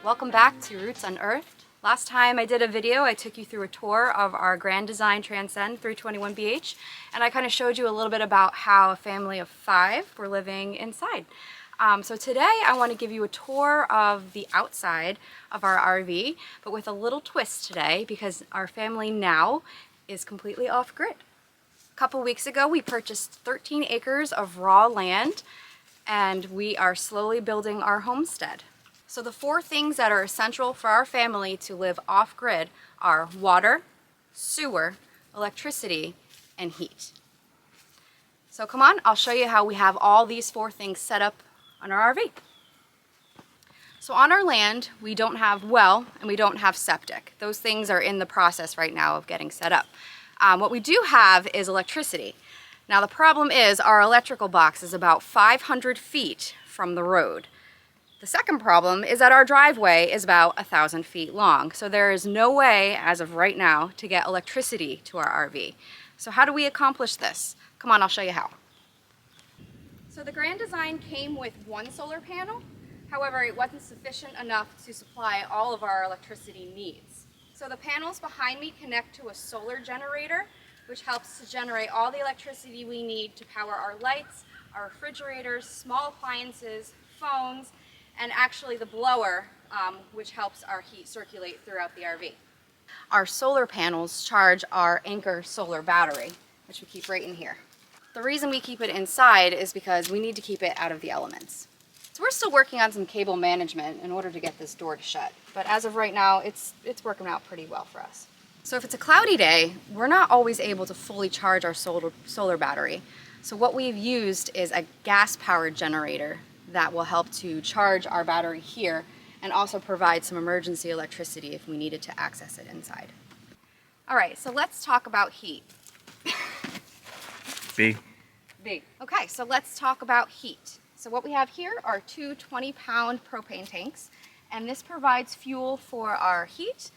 Welcome back to Roots Unearthed. Last time I did a video, I took you through a tour of our Grand Design Transcend 321BH, and I kind of showed you a little bit about how a family of 5 were living inside. So today I want to give you a tour of the outside of our RV, but with a little twist today because our family now is completely off-grid. A couple weeks ago we purchased 13 acres of raw land and we are slowly building our homestead. So the 4 things that are essential for our family to live off-grid are water, sewer, electricity, and heat. So come on, I'll show you how we have all these 4 things set up on our RV. So on our land, we don't have well and we don't have septic. Those things are in the process right now of getting set up. What we do have is electricity. Now the problem is our electrical box is about 500 feet from the road. The second problem is that our driveway is about 1,000 feet long, so there is no way, as of right now, to get electricity to our RV. So how do we accomplish this? Come on, I'll show you how. So the Grand Design came with 1 solar panel, however, it wasn't sufficient enough to supply all of our electricity needs. So the panels behind me connect to a solar generator, which helps to generate all the electricity we need to power our lights, our refrigerators, small appliances, phones, and actually the blower, which helps our heat circulate throughout the RV. Our solar panels charge our Anchor solar battery, which we keep right in here. The reason we keep it inside is because we need to keep it out of the elements. So we're still working on some cable management in order to get this door to shut, but as of right now, it's working out pretty well for us. So if it's a cloudy day, we're not always able to fully charge our solar battery. So what we've used is a gas-powered generator that will help to charge our battery here and also provide some emergency electricity if we needed to access it inside. All right, so let's talk about heat. B. Okay, so let's talk about heat. So what we have here are 2 20-pound propane tanks, and this provides fuel for our heat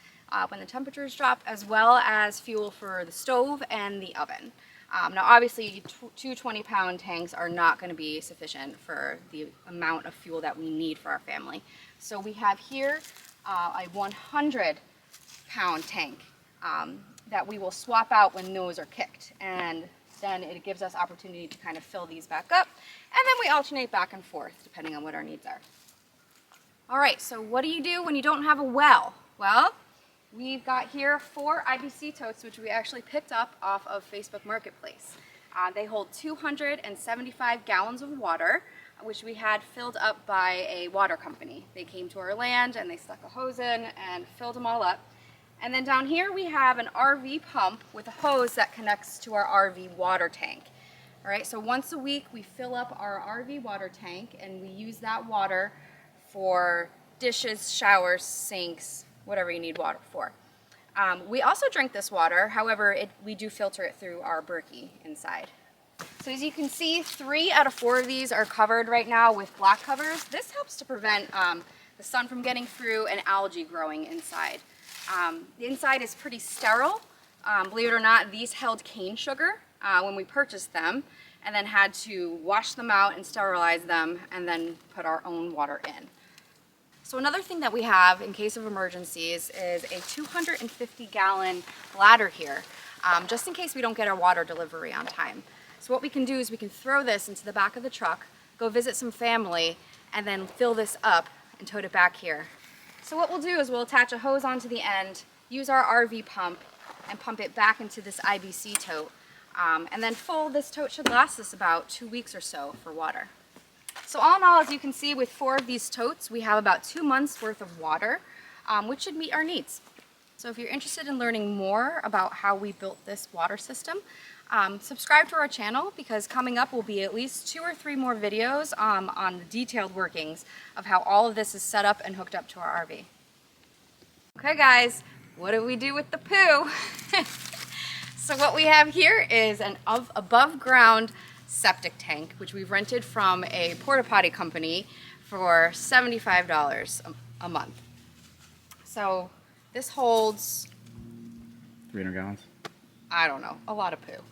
when the temperatures drop, as well as fuel for the stove and the oven. Now obviously 2 20-pound tanks are not going to be sufficient for the amount of fuel that we need for our family. So we have here a 100-pound tank that we will swap out when those are kicked, and then it gives us opportunity to kind of fill these back up, and then we alternate back and forth depending on what our needs are. Alright, so what do you do when you don't have a well? Well, we've got here 4 IBC totes, which we actually picked up off of Facebook Marketplace. They hold 275 gallons of water, which we had filled up by a water company. They came to our land and they stuck a hose in and filled them all up. And then down here we have an RV pump with a hose that connects to our RV water tank. All right, so once a week we fill up our RV water tank and we use that water for dishes, showers, sinks, whatever you need water for. We also drink this water, however, we do filter it through our Berkey inside. So as you can see, 3 out of 4 of these are covered right now with black covers. This helps to prevent the sun from getting through and algae growing inside. The inside is pretty sterile. Believe it or not, these held cane sugar when we purchased them, and then had to wash them out and sterilize them and then put our own water in. So another thing that we have in case of emergencies is a 250-gallon ladder here, just in case we don't get our water delivery on time. So what we can do is we can throw this into the back of the truck, go visit some family, and then fill this up and tote it back here. So what we'll do is we'll attach a hose onto the end, use our RV pump, and pump it back into this IBC tote. And then this tote should last us about 2 weeks or so for water. So all in all, as you can see, with 4 of these totes, we have about 2 months worth of water, which should meet our needs. So if you're interested in learning more about how we built this water system, subscribe to our channel, because coming up will be at least 2 or 3 more videos on the detailed workings of how all of this is set up and hooked up to our RV. Okay guys, what do we do with the poo? So what we have here is an above ground septic tank, which we've rented from a porta potty company for $75 a month. So this holds 300 gallons? I don't know, a lot of poo.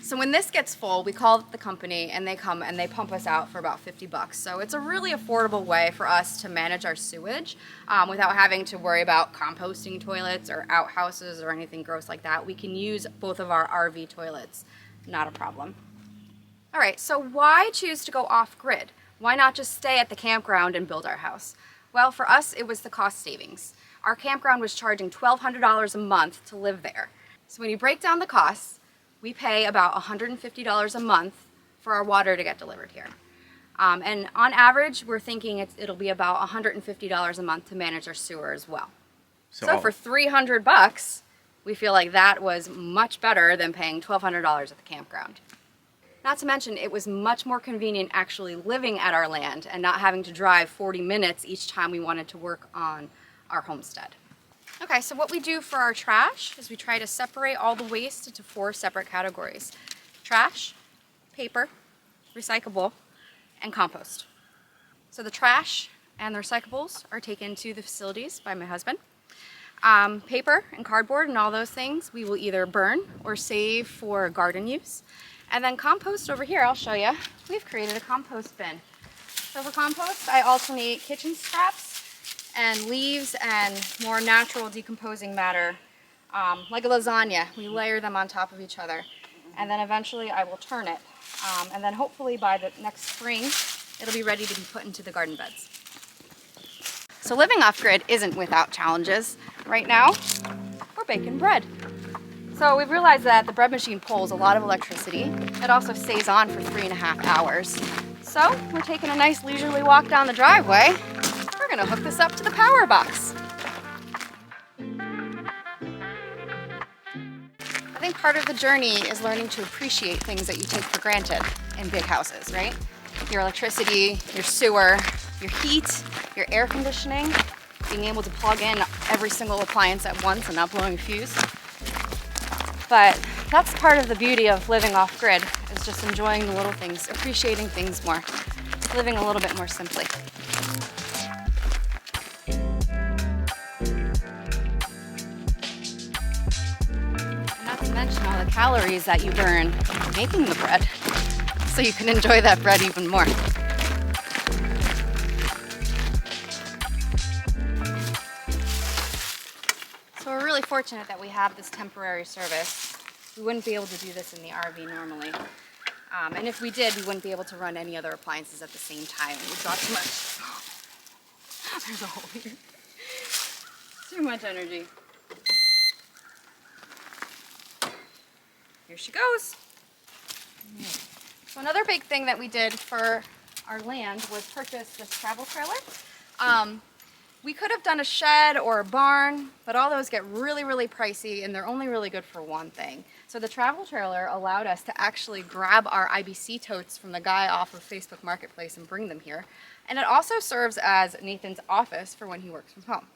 So when this gets full, we call the company and they come and they pump us out for about 50 bucks. So it's a really affordable way for us to manage our sewage without having to worry about composting toilets or outhouses or anything gross like that. We can use both of our RV toilets, not a problem. All right, so why choose to go off-grid? Why not just stay at the campground and build our house? Well, for us, it was the cost savings. Our campground was charging $1,200 a month to live there. So when you break down the costs, we pay about $150 a month for our water to get delivered here. And on average, we're thinking it'll be about $150 a month to manage our sewer as well. So for 300 bucks, we feel like that was much better than paying $1,200 at the campground. Not to mention, it was much more convenient actually living at our land and not having to drive 40 minutes each time we wanted to work on our homestead. Okay, so what we do for our trash is we try to separate all the waste into 4 separate categories: trash, paper, recyclable, and compost. So the trash and the recyclables are taken to the facilities by my husband. Paper and cardboard and all those things we will either burn or save for garden use. And then compost over here, I'll show you. We've created a compost bin. So for compost, I alternate kitchen scraps and leaves and more natural decomposing matter, like a lasagna. We layer them on top of each other. And then eventually I will turn it. And then hopefully by the next spring, it'll be ready to be put into the garden beds. So living off-grid isn't without challenges. Right now, we're baking bread. So we've realized that the bread machine pulls a lot of electricity. It also stays on for 3.5 hours. So we're taking a nice leisurely walk down the driveway. We're gonna hook this up to the power box. I think part of the journey is learning to appreciate things that you take for granted in big houses, right? Your electricity, your sewer, your heat, your air conditioning, being able to plug in every single appliance at once and not blowing a fuse. But that's part of the beauty of living off-grid, is just enjoying the little things, appreciating things more, living a little bit more simply. And not to mention all the calories that you burn making the bread, so you can enjoy that bread even more. So we're really fortunate that we have this temporary service. We wouldn't be able to do this in the RV normally. And if we did, we wouldn't be able to run any other appliances at the same time. It would draw too much. There's a hole here. Too much energy. Here she goes. So another big thing that we did for our land was purchase this travel trailer. We could have done a shed or a barn, but all those get really, really pricey and they're only really good for one thing. So the travel trailer allowed us to actually grab our IBC totes from the guy off of Facebook Marketplace and bring them here. And it also serves as Nathan's office for when he works from home.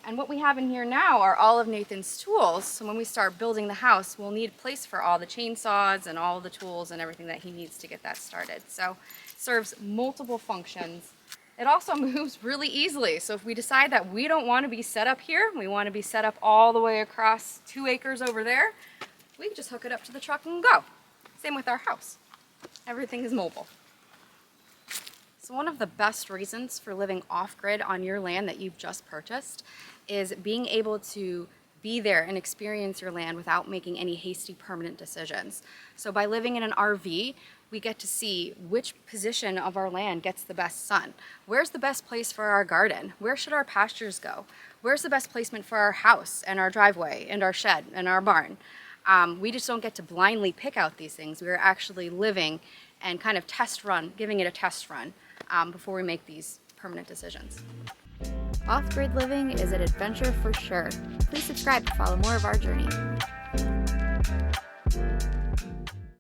And what we have in here now are all of Nathan's tools. So when we start building the house, we'll need a place for all the chainsaws and all the tools and everything that he needs to get that started. So it serves multiple functions. It also moves really easily. So if we decide that we don't want to be set up here, we want to be set up all the way across 2 acres over there, we can just hook it up to the truck and go. Same with our house. Everything is mobile. So one of the best reasons for living off-grid on your land that you've just purchased is being able to be there and experience your land without making any hasty permanent decisions. So by living in an RV, we get to see which position of our land gets the best sun. Where's the best place for our garden? Where should our pastures go? Where's the best placement for our house and our driveway and our shed and our barn? We just don't get to blindly pick out these things. We're actually living and kind of giving it a test run before we make these permanent decisions. Off-grid living is an adventure for sure. Please subscribe to follow more of our journey.